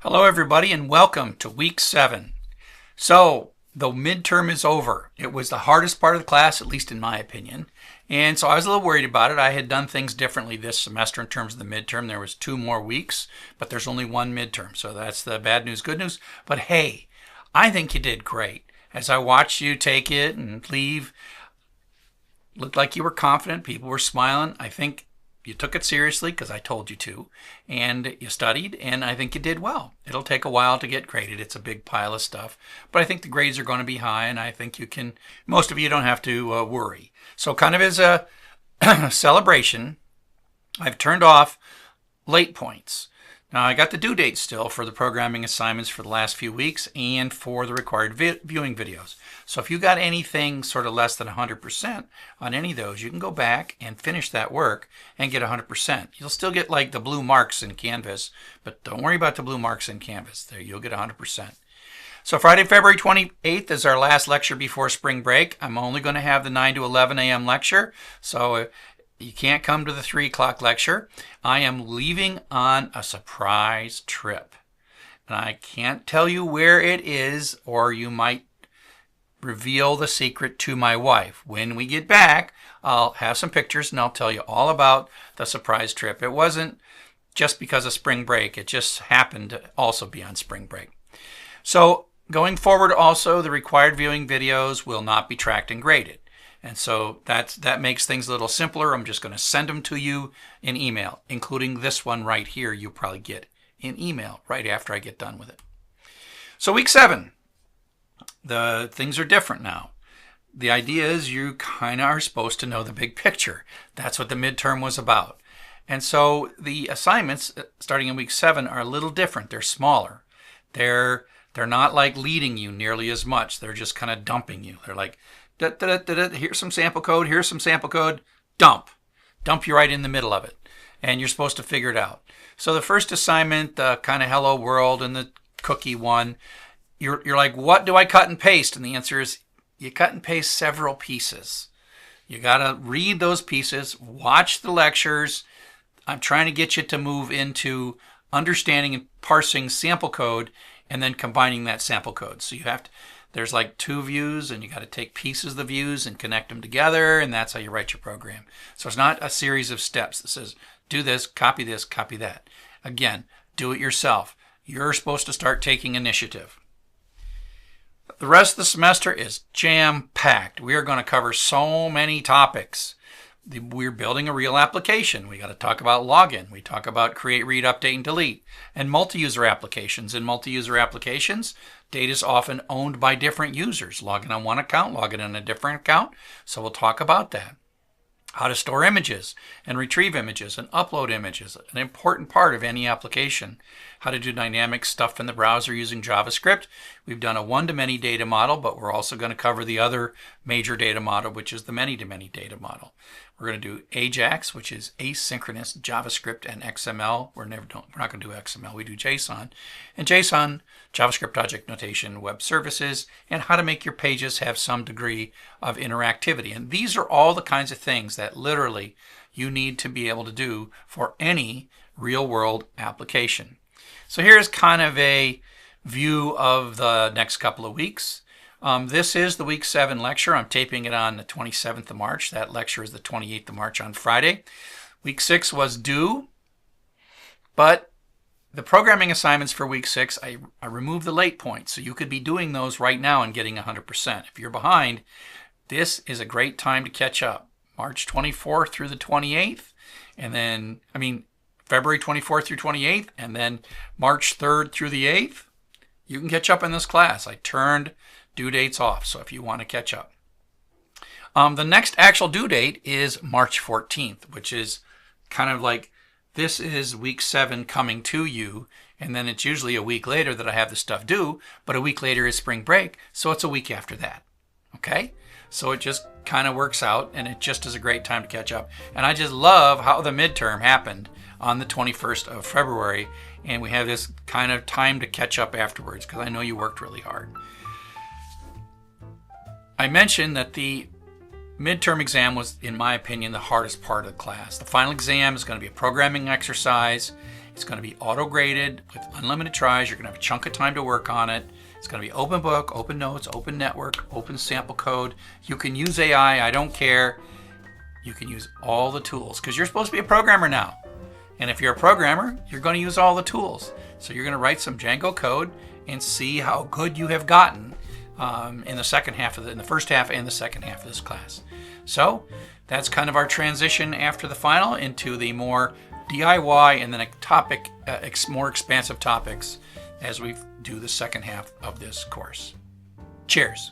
Hello everybody and welcome to week 7. So the midterm is over. It was the hardest part of the class, at least in my opinion. And so I was a little worried about it. I had done things differently this semester in terms of the midterm. There was 2 more weeks, but there's only one midterm. So that's the bad news, good news. But hey, I think you did great. As I watched you take it and leave, looked like you were confident. People were smiling. I think you took it seriously because I told you to, and you studied, and I think you did well. It'll take a while to get graded. It's a big pile of stuff, but I think the grades are going to be high, and I think you can, most of you don't have to worry. So kind of as a celebration, I've turned off late points. Now I got the due date still for the programming assignments for the last few weeks and for the required viewing videos. So if you got anything sort of less than 100% on any of those, you can go back and finish that work and get 100%. You'll still get like the blue marks in Canvas, but don't worry about the blue marks in Canvas. There, you'll get 100%. So Friday, February 28th is our last lecture before spring break. I'm only going to have the 9 to 11 a.m. lecture. So you can't come to the 3 o'clock lecture. I am leaving on a surprise trip. And I can't tell you where it is, or you might reveal the secret to my wife. When we get back, I'll have some pictures and I'll tell you all about the surprise trip. It wasn't just because of spring break. It just happened to also be on spring break. So going forward also, the required viewing videos will not be tracked and graded. And so that makes things a little simpler. I'm just going to send them to you in email, including this one right here. You'll probably get in email right after I get done with it. So week 7, the things are different now. The idea is you kind of are supposed to know the big picture. That's what the midterm was about. And so the assignments starting in week 7 are a little different. They're smaller. They're not like leading you nearly as much. They're just kind of dumping you. They're like, here's some sample code, here's some sample code, dump you right in the middle of it, and you're supposed to figure it out. So the first assignment, the kind of hello world and the cookie one, you're like, what do I cut and paste? And the answer is you cut and paste several pieces. You got to read those pieces, watch the lectures. I'm trying to get you to move into understanding and parsing sample code and then combining that sample code. So you have to, there's like 2 views, and you got to take pieces of the views and connect them together, and that's how you write your program. So it's not a series of steps that says, do this, copy that. Again, do it yourself. You're supposed to start taking initiative. The rest of the semester is jam-packed. We are going to cover so many topics. We're building a real application. We got to talk about login. We talk about create, read, update, and delete. And multi-user applications. In multi-user applications, data is often owned by different users. Login on one account, login on a different account. So we'll talk about that. How to store images and retrieve images and upload images, an important part of any application. How to do dynamic stuff in the browser using JavaScript. We've done a one-to-many data model, but we're also going to cover the other major data model, which is the many-to-many data model. We're going to do AJAX, which is asynchronous JavaScript and XML. We're not going to do XML. We do JSON. And JSON, JavaScript Object Notation, Web Services, and how to make your pages have some degree of interactivity. And these are all the kinds of things that literally you need to be able to do for any real-world application. So here's kind of a view of the next couple of weeks. This is the week 7 lecture. I'm taping it on the 27th of March. That lecture is the 28th of March on Friday. Week 6 was due, but the programming assignments for week 6, I removed the late points. So you could be doing those right now and getting 100%. If you're behind, this is a great time to catch up. March 24th through the 28th, and then, February 24th through 28th, and then March 3rd through the 8th, you can catch up in this class. I turned due dates off, so if you want to catch up. The next actual due date is March 14th, which is kind of like, this is week 7 coming to you, and then it's usually a week later that I have the stuff due, but a week later is spring break, so it's a week after that. Okay? So it just kind of works out, and it just is a great time to catch up. And I just love how the midterm happened on the 21st of February, and we have this kind of time to catch up afterwards, because I know you worked really hard. I mentioned that the midterm exam was, in my opinion, the hardest part of the class. The final exam is going to be a programming exercise. It's going to be auto-graded with unlimited tries. You're going to have a chunk of time to work on it. It's going to be open book, open notes, open network, open sample code. You can use AI, I don't care. You can use all the tools because you're supposed to be a programmer now. And if you're a programmer, you're going to use all the tools. So you're going to write some Django code and see how good you have gotten in the first half and the second half of this class. So that's kind of our transition after the final into the more DIY and then more expansive topics as we do the second half of this course. Cheers.